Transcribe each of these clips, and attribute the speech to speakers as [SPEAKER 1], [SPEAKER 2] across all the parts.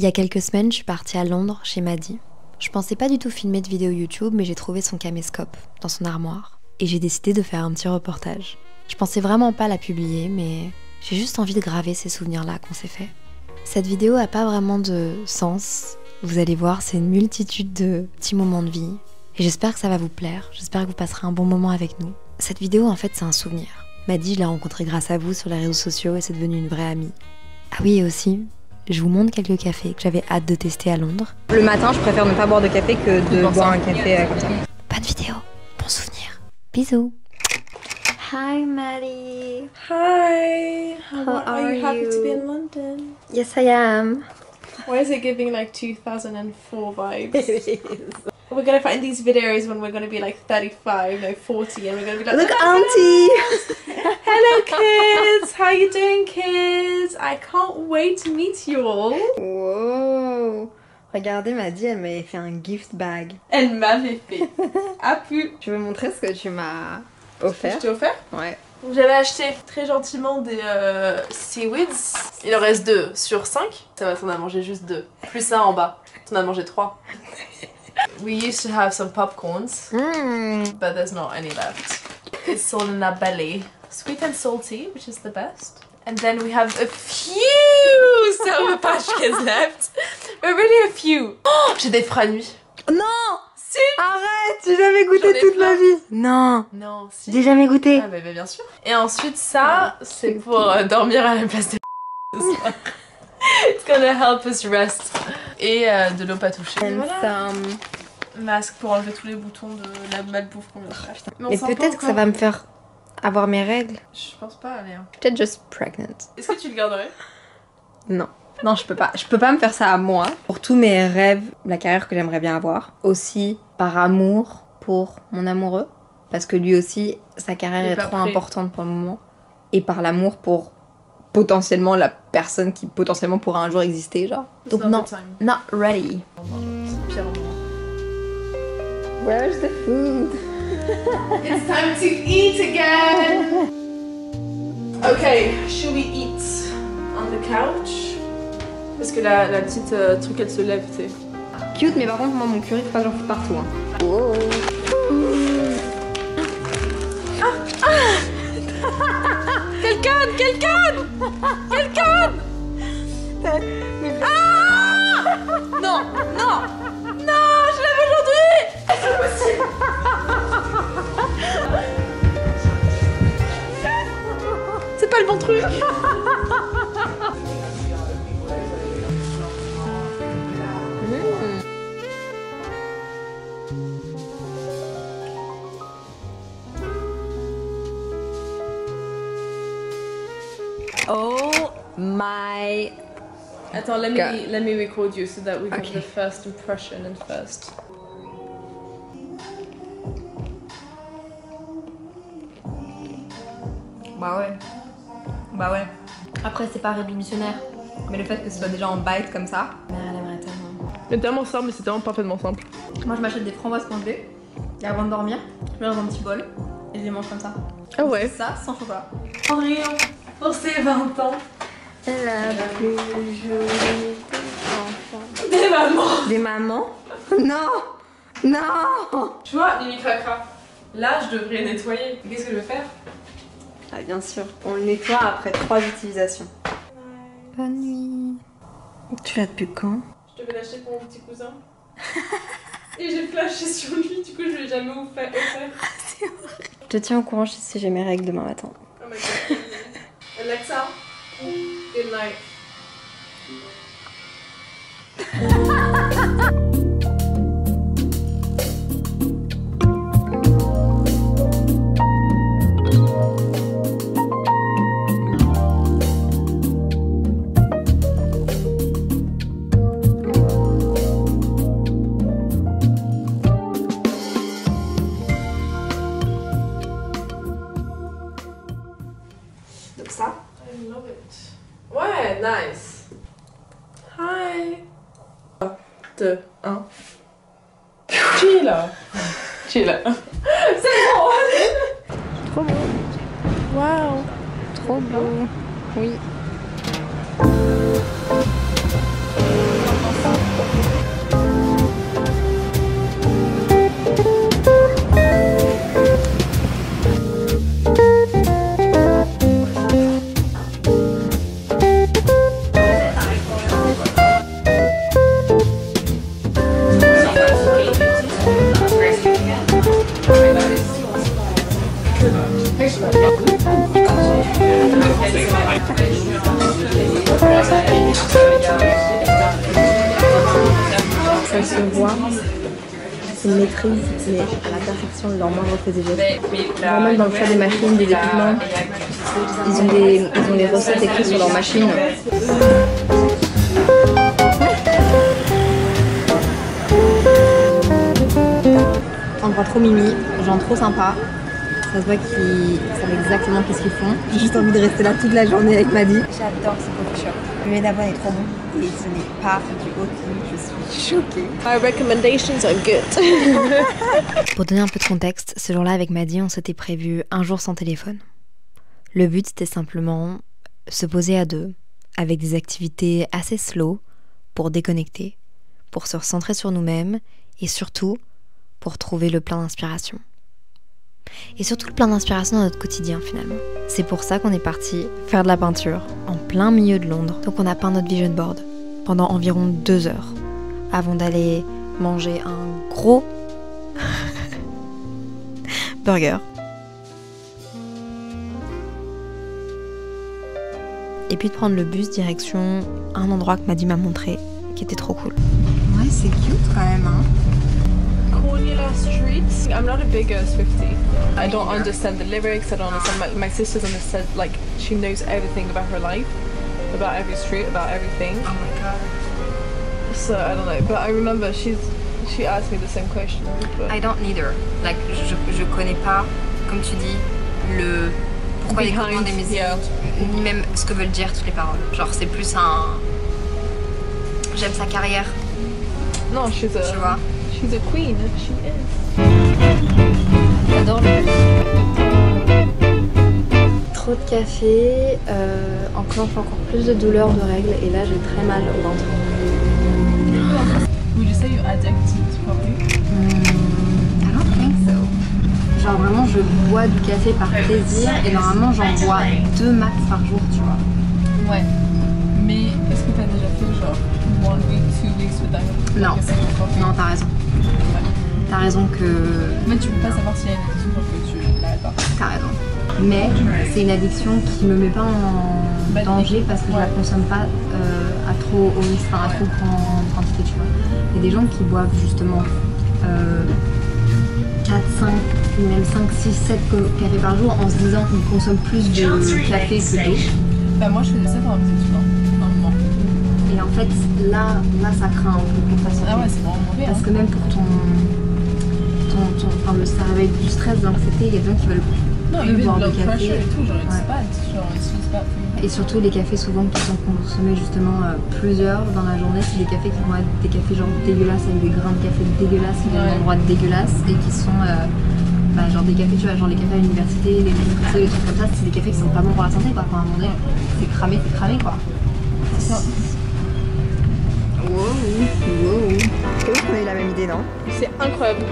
[SPEAKER 1] Il y a quelques semaines, je suis partie à Londres chez Maddy. Je pensais pas du tout filmer de vidéo YouTube, mais j'ai trouvé son caméscope dans son armoire. Et j'ai décidé de faire un petit reportage. Je pensais vraiment pas la publier, mais j'ai juste envie de graver ces souvenirs-là qu'on s'est fait. Cette vidéo a pas vraiment de sens. Vous allez voir, c'est une multitude de petits moments de vie. Et j'espère que ça va vous plaire. J'espère que vous passerez un bon moment avec nous. Cette vidéo, en fait, c'est un souvenir. Maddy, je l'ai rencontrée grâce à vous sur les réseaux sociaux et c'est devenu une vraie amie. Ah oui, et aussi, je vous montre quelques cafés que j'avais hâte de tester à Londres.
[SPEAKER 2] Le matin, je préfère ne pas boire de café que de boire un café comme ça.
[SPEAKER 1] Bonne vidéo, bon souvenir. Bisous. Hi Maddy.
[SPEAKER 3] Hi.
[SPEAKER 1] How
[SPEAKER 3] Are you happy to be in London?
[SPEAKER 1] Yes, I am.
[SPEAKER 3] Why is it giving like 2004 vibes? We're gonna find these videos when we're gonna be like 35, no 40, and we're gonna be like,
[SPEAKER 1] Look, Auntie.
[SPEAKER 3] Hello kids, how you doing kids? I can't wait to meet you all.
[SPEAKER 2] Wow. Regardez, Maddy, elle m'avait fait un gift bag.
[SPEAKER 3] Elle m'avait fait. Ah pu.
[SPEAKER 2] Je veux montrer ce que tu m'as offert.
[SPEAKER 3] Je t'ai offert?
[SPEAKER 2] Ouais.
[SPEAKER 3] J'avais acheté très gentiment des seaweeds. Il en reste 2 sur 5. Ça va, t'en as mangé juste 2. Plus un en bas. T'en as mangé 3. We used to have some popcorns, but there's not any left. It's all in our belly. Sweet and salty, which is the best. And then we have a few Sour Patch Kids left. But really a few. Oh, j'ai des frais nuit.
[SPEAKER 2] Non.
[SPEAKER 3] Si.
[SPEAKER 2] Arrête, j'ai jamais
[SPEAKER 3] J'en
[SPEAKER 2] goûté
[SPEAKER 3] ai
[SPEAKER 2] toute
[SPEAKER 3] plein.
[SPEAKER 2] ma vie. Non.
[SPEAKER 3] Non, si.
[SPEAKER 2] J'ai jamais goûté.
[SPEAKER 3] Ah bah bien sûr. Et ensuite ça, c'est pour dormir à la place de ce soir. It's gonna help us rest. Et de l'eau pas touchée.
[SPEAKER 2] And some...
[SPEAKER 3] Masque pour enlever tous les boutons de la malbouffe qu'on vient de faire.
[SPEAKER 2] Mais peut-être que ça va me faire avoir mes règles.
[SPEAKER 3] Je pense pas, allez. Hein.
[SPEAKER 2] Peut-être just pregnant.
[SPEAKER 3] Est-ce que tu le garderais?
[SPEAKER 2] Non. Non, je peux pas. Je peux pas me faire ça à moi. Pour tous mes rêves, la carrière que j'aimerais bien avoir. Aussi par amour pour mon amoureux. Parce que lui aussi, sa carrière est trop importante pour le moment. Et par l'amour pour potentiellement la personne qui potentiellement pourra un jour exister, genre. Donc non, not ready.
[SPEAKER 3] C'est pire.
[SPEAKER 2] Where's the food?
[SPEAKER 3] It's time to eat again! Okay, should we eat on the couch? Parce que la petite truc elle se lève, tu sais.
[SPEAKER 2] Cute, mais par contre, moi mon curry, faut pas que j'en fous partout. Hein. Wow.
[SPEAKER 3] Quel canne! Quel canne! Quel canne! Ah! Non! Non! Non! Je l'avais aujourd'hui! C'est possible! C'est pas le bon truc!
[SPEAKER 2] Oh my...
[SPEAKER 3] Attends, let me record you so that we have the first impression and first.
[SPEAKER 2] Bah ouais. Bah ouais. Après, c'est pas révolutionnaire. Mais le fait que ce soit déjà en bite comme ça.
[SPEAKER 1] Mère, elle aimerait tellement.
[SPEAKER 3] C'est tellement simple, mais c'est tellement parfaitement simple.
[SPEAKER 2] Moi, je m'achète des framboises congelées. Et avant de dormir, je mets dans un petit bol. Et je les mange comme ça.
[SPEAKER 3] Ah ouais.
[SPEAKER 2] Ça, sans chocolat.
[SPEAKER 3] Rien pour ses 20 ans.
[SPEAKER 2] La plus jolie des enfants.
[SPEAKER 3] Des mamans.
[SPEAKER 2] Des mamans? Non! Non!
[SPEAKER 3] Tu vois, Mimi Cracra, là je devrais nettoyer. Qu'est-ce que je vais faire?
[SPEAKER 2] Ah bien sûr, on le nettoie après 3 utilisations.
[SPEAKER 1] Bonne nuit.
[SPEAKER 2] Tu l'as depuis quand?
[SPEAKER 3] Je devais l'acheter pour mon petit cousin. Et j'ai flashé sur lui, du coup je lui ai jamais offert.
[SPEAKER 2] Je te tiens au courant si j'ai mes règles demain matin.
[SPEAKER 3] Oh my god. Alexa, good night.
[SPEAKER 2] Donc ça.
[SPEAKER 3] I love it. Ouais, nice. Hi. 2, 1. Chill. Chill. C'est bon.
[SPEAKER 2] Trop beau.
[SPEAKER 3] Wow.
[SPEAKER 2] Trop beau. Oui. se voit qu'ils maîtrisent mais à la perfection de leurs moindres faits et gestes. Genre même dans le choix des machines, des équipements, ils ont les recettes écrites sur leur machine. Endroit trop mimi, gens trop sympa. Ça se voit qu'ils savent exactement qu'est-ce qu'ils font. J'ai juste envie de rester là toute la journée avec Maddy. J'adore ce coffee shop. Le lait d'avoine est trop bon et ce n'est pas du haut de gamme. Je suis choquée.
[SPEAKER 3] My recommendations are good.
[SPEAKER 1] Pour donner un peu de contexte, ce jour-là avec Maddy, on s'était prévu un jour sans téléphone. Le but c'était simplement se poser à deux, avec des activités assez slow pour déconnecter, pour se recentrer sur nous-mêmes et surtout pour trouver le plein d'inspiration. Et surtout le plein d'inspiration dans notre quotidien finalement. C'est pour ça qu'on est parti faire de la peinture en plein milieu de Londres. Donc on a peint notre vision board pendant environ 2 heures avant d'aller manger un gros burger. Et puis de prendre le bus direction un endroit que Maddy m'a montré qui était trop cool.
[SPEAKER 2] Ouais, c'est cute quand même, hein.
[SPEAKER 3] Cornula Street. I'm not a big Swiftie. I don't understand the lyrics. I don't understand. My sister's understood. Like she knows everything about her life, about every street, about everything.
[SPEAKER 2] Oh my god.
[SPEAKER 3] So I don't know. But I remember she asked me the same question. But...
[SPEAKER 2] I don't neither. Like je connais pas, comme tu dis, le pourquoi il commande des musiques, ni même ce que veulent dire toutes les paroles. Genre c'est plus un. J'aime sa carrière.
[SPEAKER 3] Non, tu vois. She's a queen, she is.
[SPEAKER 2] J'adore le café. Trop de café enclenche encore plus de douleurs de règles et là j'ai très mal au ventre.
[SPEAKER 3] Would you say you're addicted to coffee?
[SPEAKER 2] I don't think so. Genre vraiment je bois du café par plaisir et normalement j'en bois 2 max par jour, tu vois.
[SPEAKER 3] Ouais. Mais est-ce que t'as déjà fait genre 1 week, 2 weeks without
[SPEAKER 2] Non, non t'as raison. T'as raison que...
[SPEAKER 3] Mais tu peux pas savoir s'il y a une addiction tant que tu l'arrêtes pas.
[SPEAKER 2] T'as raison. Mais c'est une addiction qui me met pas en danger parce que je la consomme pas à trop haut risque, à trop grande quantité, tu vois. Il y a des gens qui boivent justement 4, 5, même 5, 6, 7 cafés par jour en se disant qu'ils consomment plus de café que d'eau.
[SPEAKER 3] Bah moi je faisais ça pendant mes études, un moment.
[SPEAKER 2] Et en fait là ça craint un peu pour ta santé.
[SPEAKER 3] Ah ouais, c'est vraiment mauvais.
[SPEAKER 2] Parce que même pour ça réveille du stress, de l'anxiété, il y a des gens qui veulent plus boire de café.
[SPEAKER 3] Et tout, genre it's bad, genre it's bad.
[SPEAKER 2] Et surtout les cafés souvent qui sont consommés justement plusieurs dans la journée, c'est des cafés qui vont être des cafés genre dégueulasses avec des grains de café dégueulasses qui viennent d'endroits dégueulasses et qui sont genre des cafés, tu vois, genre les cafés à l'université, les espresso, les trucs comme ça, c'est des cafés qui sont pas bons pour la santé quoi. Enfin, à un moment donné, c'est cramé quoi.
[SPEAKER 3] C'est ça.
[SPEAKER 2] Wow. C'est ouf qu'on ait la même idée, non?
[SPEAKER 3] C'est incroyable.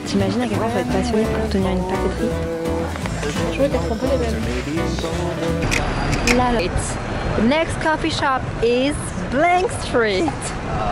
[SPEAKER 2] T'imagines à quel point faut être passionné pour tenir une papeterie?
[SPEAKER 3] Je vois qu'elles font pas les mêmes.
[SPEAKER 2] Là, the next coffee shop is Blank Street.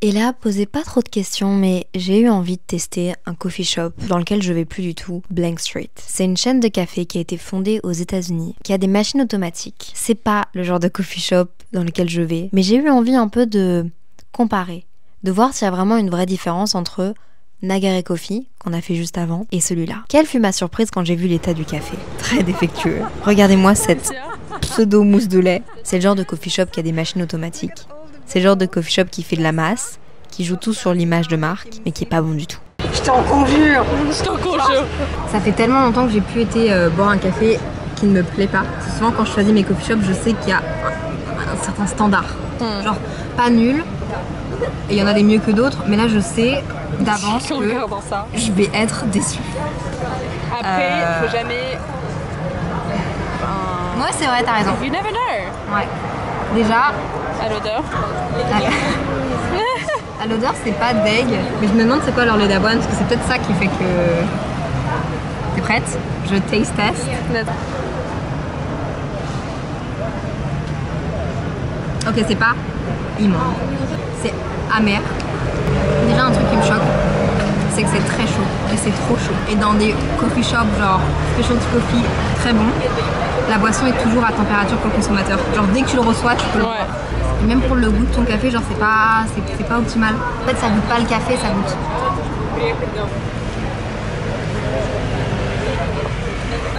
[SPEAKER 1] Et là, posez pas trop de questions, mais j'ai eu envie de tester un coffee shop dans lequel je vais plus du tout, Blank Street. C'est une chaîne de café qui a été fondée aux États-Unis, qui a des machines automatiques. C'est pas le genre de coffee shop dans lequel je vais, mais j'ai eu envie un peu de comparer, de voir s'il y a vraiment une vraie différence entre Niagara Coffee, qu'on a fait juste avant, et celui-là. Quelle fut ma surprise quand j'ai vu l'état du café? Très défectueux. Regardez-moi cette pseudo mousse de lait. C'est le genre de coffee shop qui a des machines automatiques. C'est le genre de coffee shop qui fait de la masse, qui joue tout sur l'image de marque, mais qui est pas bon du tout.
[SPEAKER 2] Je t'en conjure. Ça fait tellement longtemps que j'ai plus été boire un café qui ne me plaît pas. Souvent quand je choisis mes coffee shops, je sais qu'il y a un certain standard. Genre pas nul, et il y en a des mieux que d'autres, mais là je sais d'avance que je vais être déçue.
[SPEAKER 3] Après, faut jamais...
[SPEAKER 2] Ouais, c'est vrai, t'as raison.
[SPEAKER 3] You never know.
[SPEAKER 2] Ouais. Déjà...
[SPEAKER 3] À l'odeur.
[SPEAKER 2] À l'odeur, c'est pas deg, mais je me demande c'est quoi leur lait d'avoine, parce que c'est peut-être ça qui fait que... T'es prête? Je taste test. Ok, c'est pas immonde. C'est amer. Déjà un truc qui me choque, c'est que c'est très chaud et c'est trop chaud. Et dans des coffee shops genre specialty coffee très bon, la boisson est toujours à température pour le consommateur. Genre dès que tu le reçois, tu peux le boire. Et même pour le goût de ton café, genre c'est pas optimal. En fait ça goûte pas le café, ça goûte.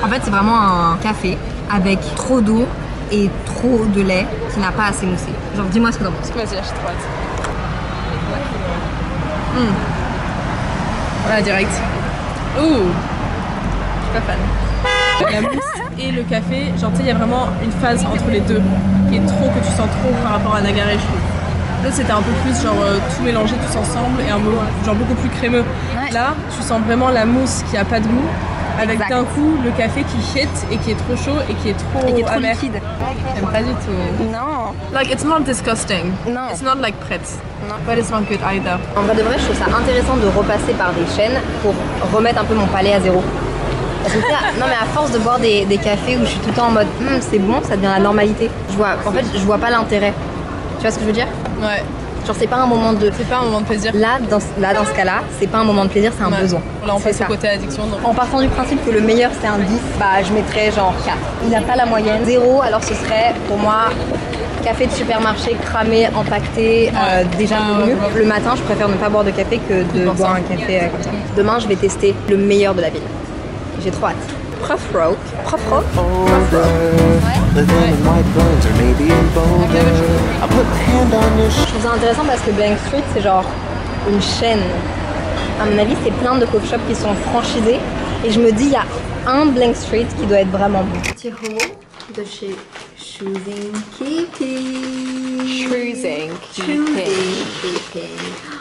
[SPEAKER 2] En fait c'est vraiment un café avec trop d'eau et trop de lait qui n'a pas assez moussé. Genre dis-moi ce que t'en penses.
[SPEAKER 3] Vas-y, j'ai trop hâte. Voilà, direct. Ouh, je suis pas fan. La mousse et le café, genre tu sais, il y a vraiment une phase entre les deux qui est trop, que tu sens trop par rapport à Nagaré, je trouve. Là c'était un peu plus genre tout mélangé tous ensemble et un mot genre beaucoup plus crémeux. Ouais. Là, tu sens vraiment la mousse qui a pas de goût. Avec d'un coup le café qui hit et qui est trop chaud et qui est trop amer.
[SPEAKER 2] Liquide.
[SPEAKER 3] J'aime pas du tout.
[SPEAKER 2] Non.
[SPEAKER 3] Like it's not disgusting.
[SPEAKER 2] Non.
[SPEAKER 3] It's not like prête. Non. But it's not good either.
[SPEAKER 2] En vrai de vrai, je trouve ça intéressant de repasser par des chaînes pour remettre un peu mon palais à zéro. Parce que non mais à force de boire des cafés où je suis tout le temps en mode c'est bon, ça devient la normalité. En fait, je vois pas l'intérêt. Tu vois ce que je veux dire?
[SPEAKER 3] Ouais.
[SPEAKER 2] Genre c'est pas un moment de...
[SPEAKER 3] C'est pas un moment de plaisir.
[SPEAKER 2] Là, dans ce cas-là, c'est pas un moment de plaisir, c'est un besoin.
[SPEAKER 3] Là on passe au côté addiction. Donc.
[SPEAKER 2] En partant du principe que le meilleur c'est un 10, bah je mettrais genre 4. Il n'a pas la moyenne. 0, alors ce serait pour moi café de supermarché cramé, empaqueté, déjà connu. Le matin, je préfère ne pas boire de café que de boire un café comme ça. Demain, je vais tester le meilleur de la ville. J'ai trop hâte. Prof Rock. Prof Rock. Je trouve ça intéressant parce que Blank Street c'est genre une chaîne. À mon avis c'est plein de coffee shops qui sont franchisés et je me dis il y a un Blank Street qui doit être vraiment bon. Petit haul de chez Choosing Keeping.
[SPEAKER 3] Choosing
[SPEAKER 2] Keeping.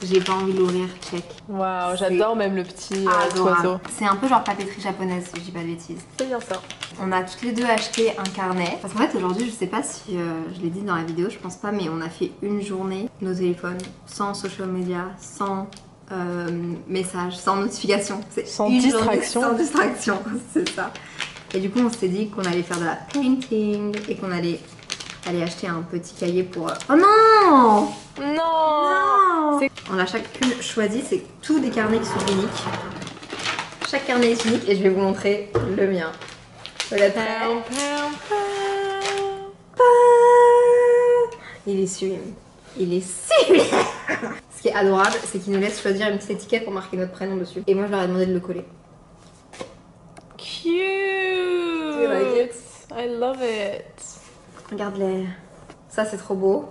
[SPEAKER 2] J'ai pas envie de l'ouvrir, check.
[SPEAKER 3] Waouh, j'adore même le petit oiseau.
[SPEAKER 2] C'est un peu genre papeterie japonaise si je dis pas de bêtises.
[SPEAKER 3] C'est bien ça.
[SPEAKER 2] On a toutes les deux acheté un carnet. Parce qu'en fait aujourd'hui, je sais pas si je l'ai dit dans la vidéo, je pense pas, mais on a fait une journée, nos téléphones, sans social media, sans messages, sans notification.
[SPEAKER 3] Sans distraction.
[SPEAKER 2] Sans distraction, c'est ça. Et du coup, on s'est dit qu'on allait faire de la painting et qu'on allait aller acheter un petit cahier pour... Oh non!
[SPEAKER 3] Non!
[SPEAKER 2] On a chacune choisi, c'est tous des carnets qui sont uniques. Chaque carnet est unique et je vais vous montrer le mien. Regarde. Il est sublime. Il est sublime. Ce qui est adorable, c'est qu'il nous laisse choisir une petite étiquette pour marquer notre prénom dessus. Et moi, je leur ai demandé de le coller.
[SPEAKER 3] Cute! You like it? I love it.
[SPEAKER 2] Regarde-les. Ça, c'est trop beau.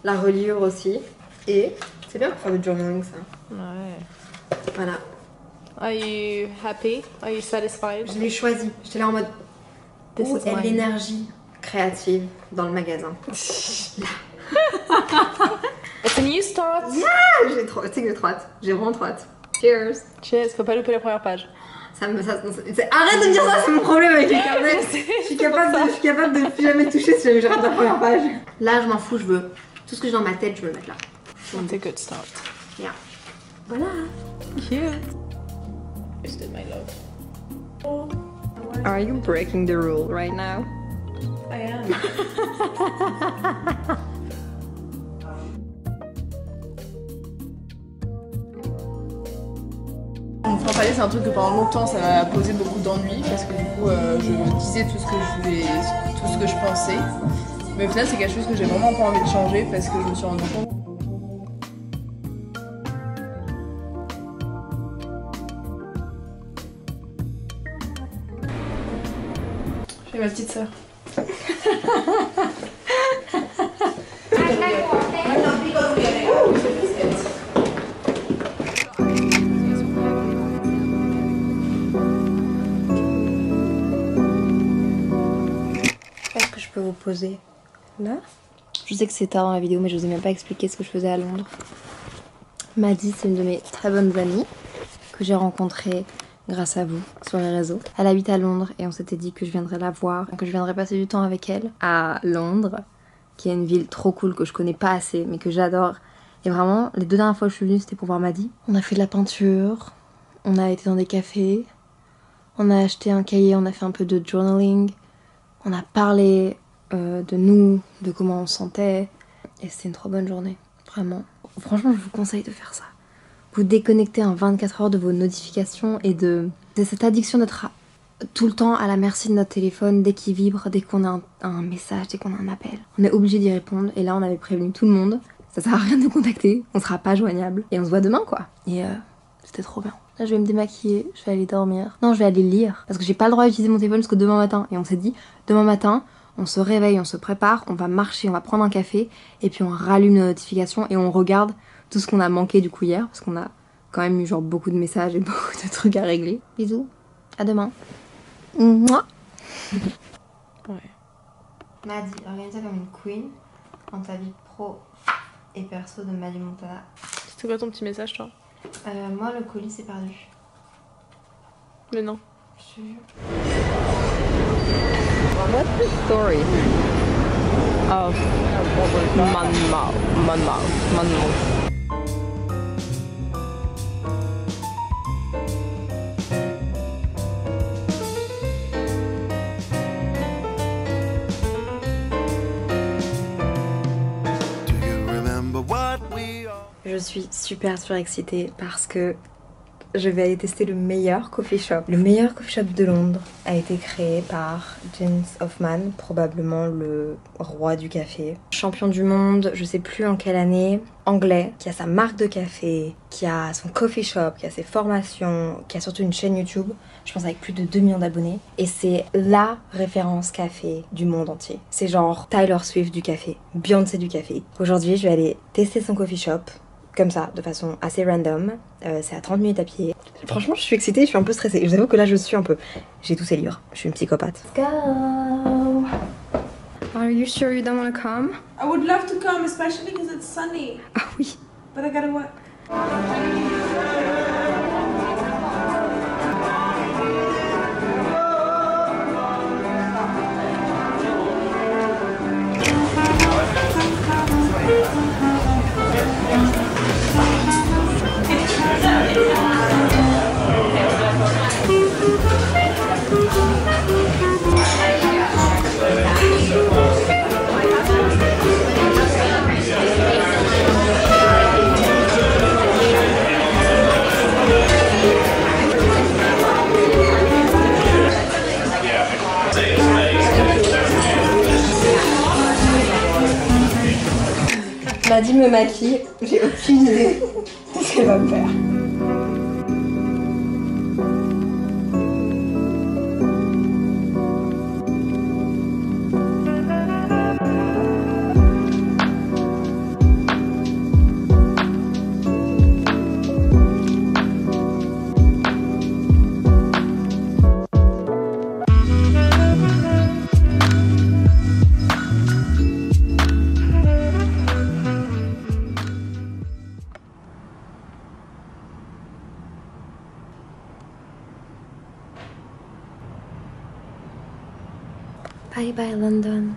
[SPEAKER 2] La reliure aussi. Et c'est bien pour faire du journaling, ça.
[SPEAKER 3] Ouais.
[SPEAKER 2] Voilà.
[SPEAKER 3] Are you happy? Are you satisfied?
[SPEAKER 2] Je l'ai choisi. J'étais là en mode... Où est l'énergie créative dans le magasin?
[SPEAKER 3] It's a new start.
[SPEAKER 2] Yeah! J'ai trop... Tu sais que j'ai trop hâte. J'ai vraiment trop hâte. Cheers!
[SPEAKER 3] Cheers, faut pas louper la première page.
[SPEAKER 2] Arrête de me dire ça, c'est mon problème avec les carnets. Je suis capable de plus jamais toucher si jamais je rate la première page. Là, je m'en fous, je veux. Tout ce que j'ai dans ma tête, je veux le mettre là.
[SPEAKER 3] It's a good start.
[SPEAKER 2] Yeah. Voilà.
[SPEAKER 3] Cute. Just did my love.
[SPEAKER 2] Are you breaking the rule right now?
[SPEAKER 3] I am. Enfin, parler, c'est un truc que pendant longtemps ça m'a posé beaucoup d'ennuis parce que du coup je disais tout ce que je voulais, tout ce que je pensais. Mais au final c'est quelque chose que j'ai vraiment pas envie de changer parce que je me suis rendu compte. Je fais ma petite sœur.
[SPEAKER 2] Est-ce que je peux vous poser là? Je sais que c'est tard dans la vidéo, mais je vous ai même pas expliqué ce que je faisais à Londres. Maddy, c'est une de mes très bonnes amies que j'ai rencontrée grâce à vous sur les réseaux. Elle habite à Londres et on s'était dit que je viendrais la voir, que je viendrais passer du temps avec elle à Londres, qui est une ville trop cool que je connais pas assez mais que j'adore. Et vraiment, les 2 dernières fois que je suis venue, c'était pour voir Maddy. On a fait de la peinture, on a été dans des cafés, on a acheté un cahier, on a fait un peu de journaling, on a parlé de nous, de comment on se sentait. Et c'était une trop bonne journée, vraiment. Franchement, je vous conseille de faire ça. vous déconnecter en 24 heures de vos notifications et de cette addiction d'être tout le temps à la merci de notre téléphone dès qu'il vibre, dès qu'on a un message, dès qu'on a un appel. On est obligé d'y répondre et là on avait prévenu tout le monde. Ça sert à rien de nous contacter, on sera pas joignable et on se voit demain quoi. Et c'était trop bien. Là je vais me démaquiller, je vais aller dormir. Non, je vais aller lire parce que j'ai pas le droit d'utiliser mon téléphone jusqu'au demain matin. Et on s'est dit, demain matin, on se réveille, on se prépare, on va marcher, on va prendre un café et puis on rallume nos notifications et on regarde tout ce qu'on a manqué du coup hier parce qu'on a quand même eu genre beaucoup de messages et beaucoup de trucs à régler. Bisous, à demain. Mouah.
[SPEAKER 3] Ouais.
[SPEAKER 2] Maddie, organise-toi comme une queen dans ta vie pro et perso de Maddie Montana.
[SPEAKER 3] C'était quoi ton petit message toi?
[SPEAKER 2] Moi le colis s'est perdu.
[SPEAKER 3] Mais non.
[SPEAKER 2] Je te jure.
[SPEAKER 3] What's the story of Manmao?
[SPEAKER 2] Je suis super surexcitée parce que je vais aller tester le meilleur coffee shop. Le meilleur coffee shop de Londres a été créé par James Hoffmann, probablement le roi du café. Champion du monde, je sais plus en quelle année, anglais, qui a sa marque de café, qui a son coffee shop, qui a ses formations, qui a surtout une chaîne YouTube, je pense avec plus de 2 millions d'abonnés. Et c'est la référence café du monde entier. C'est genre Tyler Swift du café, Beyoncé du café. Aujourd'hui, je vais aller tester son coffee shop. Comme ça, de façon assez random. C'est à 30 minutes à pied. Franchement, je suis excitée, je suis un peu stressée. Je vous avoue que là, je suis un peu... J'ai tous ces livres. Je suis une psychopathe. Let's go! Are you sure you don't want to come?
[SPEAKER 4] I would love to come, especially because it's sunny.
[SPEAKER 2] Ah oui.
[SPEAKER 4] But I gotta work.
[SPEAKER 2] Maddie me maquille, j'ai aucune idée de ce qu'elle va me faire. Bye bye London.